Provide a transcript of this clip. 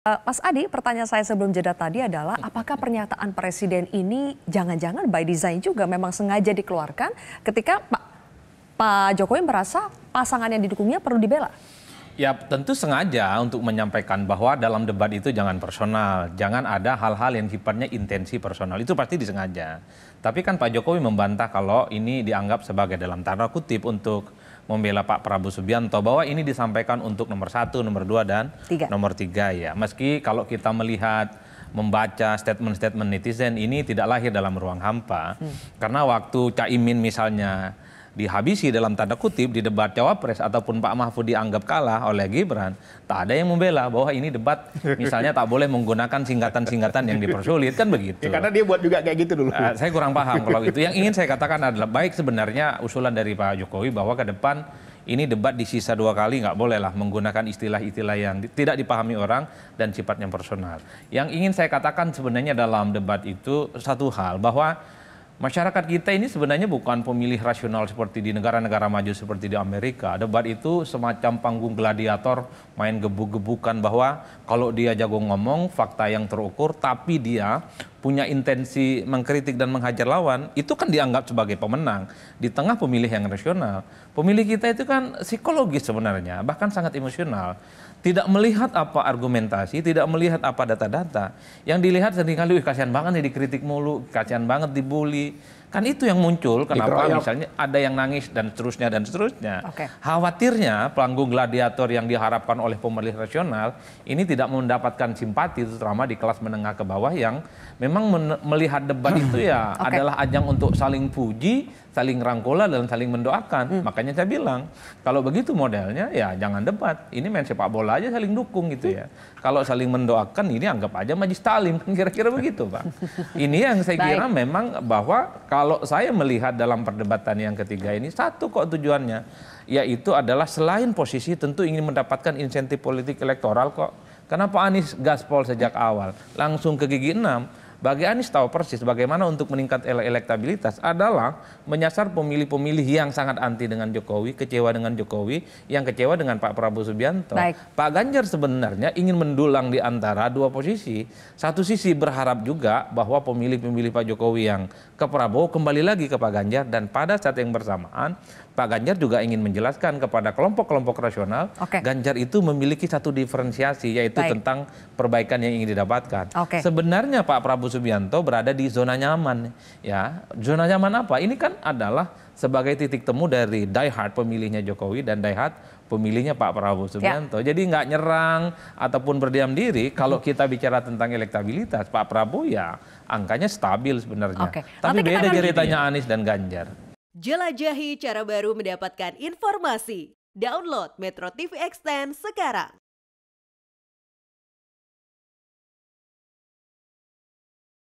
Mas Adi, pertanyaan saya sebelum jeda tadi adalah apakah pernyataan Presiden ini jangan-jangan by design juga memang sengaja dikeluarkan ketika Pak Jokowi merasa pasangan yang didukungnya perlu dibela? Ya tentu sengaja untuk menyampaikan bahwa dalam debat itu jangan personal, jangan ada hal-hal yang sifatnya intensi personal, itu pasti disengaja. Tapi kan Pak Jokowi membantah kalau ini dianggap sebagai dalam tanda kutip untuk membela Pak Prabowo Subianto, bahwa ini disampaikan untuk nomor 1, nomor 2, dan nomor 3 ya. Meski kalau kita melihat, membaca statement-statement netizen ini tidak lahir dalam ruang hampa. Karena waktu Caimin misalnya dihabisi dalam tanda kutip di debat Cawapres ataupun Pak Mahfud dianggap kalah oleh Gibran, tak ada yang membela bahwa ini debat misalnya tak boleh menggunakan singkatan-singkatan yang dipersulit, kan begitu. Ya, karena dia buat juga kayak gitu dulu. Saya kurang paham kalau itu. Yang ingin saya katakan adalah baik sebenarnya usulan dari Pak Jokowi bahwa ke depan ini debat di sisa 2 kali nggak bolehlah menggunakan istilah-istilah yang tidak dipahami orang dan sifatnya personal. Yang ingin saya katakan sebenarnya dalam debat itu satu hal, bahwa masyarakat kita ini sebenarnya bukan pemilih rasional seperti di negara-negara maju seperti di Amerika. Debat itu semacam panggung gladiator, main gebuk-gebukan, bahwa kalau dia jago ngomong, fakta yang terukur, tapi dia punya intensi mengkritik dan menghajar lawan, itu kan dianggap sebagai pemenang di tengah pemilih yang rasional. Pemilih kita itu kan psikologis sebenarnya, bahkan sangat emosional. Tidak melihat apa argumentasi, tidak melihat apa data-data. Yang dilihat seringkali, kasihan banget nih dikritik mulu, kasihan banget dibully. Kan itu yang muncul, kenapa misalnya ada yang nangis dan seterusnya dan seterusnya. Khawatirnya panggung gladiator yang diharapkan oleh pemilih rasional ini tidak mendapatkan simpati, terutama di kelas menengah ke bawah yang memang melihat debat itu ya adalah ajang untuk saling puji, saling rangkula dan saling mendoakan. Makanya saya bilang, kalau begitu modelnya ya jangan debat. Ini main sepak bola aja saling dukung gitu ya. Kalau saling mendoakan ini anggap aja majlis talim, kan kira-kira begitu Pak. Ini yang saya kira memang bahwa kalau saya melihat dalam perdebatan yang ketiga ini, satu kok tujuannya, yaitu adalah selain posisi tentu ingin mendapatkan insentif politik elektoral kok. Kenapa Anies gaspol sejak awal, langsung ke gigi 6? Bagi Anies tahu persis bagaimana untuk meningkat elektabilitas adalah menyasar pemilih-pemilih yang sangat anti dengan Jokowi, kecewa dengan Jokowi, yang kecewa dengan Pak Prabowo Subianto. Pak Ganjar sebenarnya ingin mendulang di antara dua posisi. Satu sisi berharap juga bahwa pemilih-pemilih Pak Jokowi yang ke Prabowo kembali lagi ke Pak Ganjar, dan pada saat yang bersamaan Pak Ganjar juga ingin menjelaskan kepada kelompok-kelompok rasional, Ganjar itu memiliki satu diferensiasi, yaitu tentang perbaikan yang ingin didapatkan. Sebenarnya Pak Prabowo Subianto berada di zona nyaman, ya. Zona nyaman apa? Ini kan adalah sebagai titik temu dari diehard pemilihnya Jokowi dan diehard pemilihnya Pak Prabowo Subianto. Jadi nggak nyerang ataupun berdiam diri. Kalau kita bicara tentang elektabilitas, Pak Prabowo ya angkanya stabil sebenarnya. Tapi beda ceritanya Anies dan Ganjar. Jelajahi cara baru mendapatkan informasi. Download Metro TV Extend sekarang.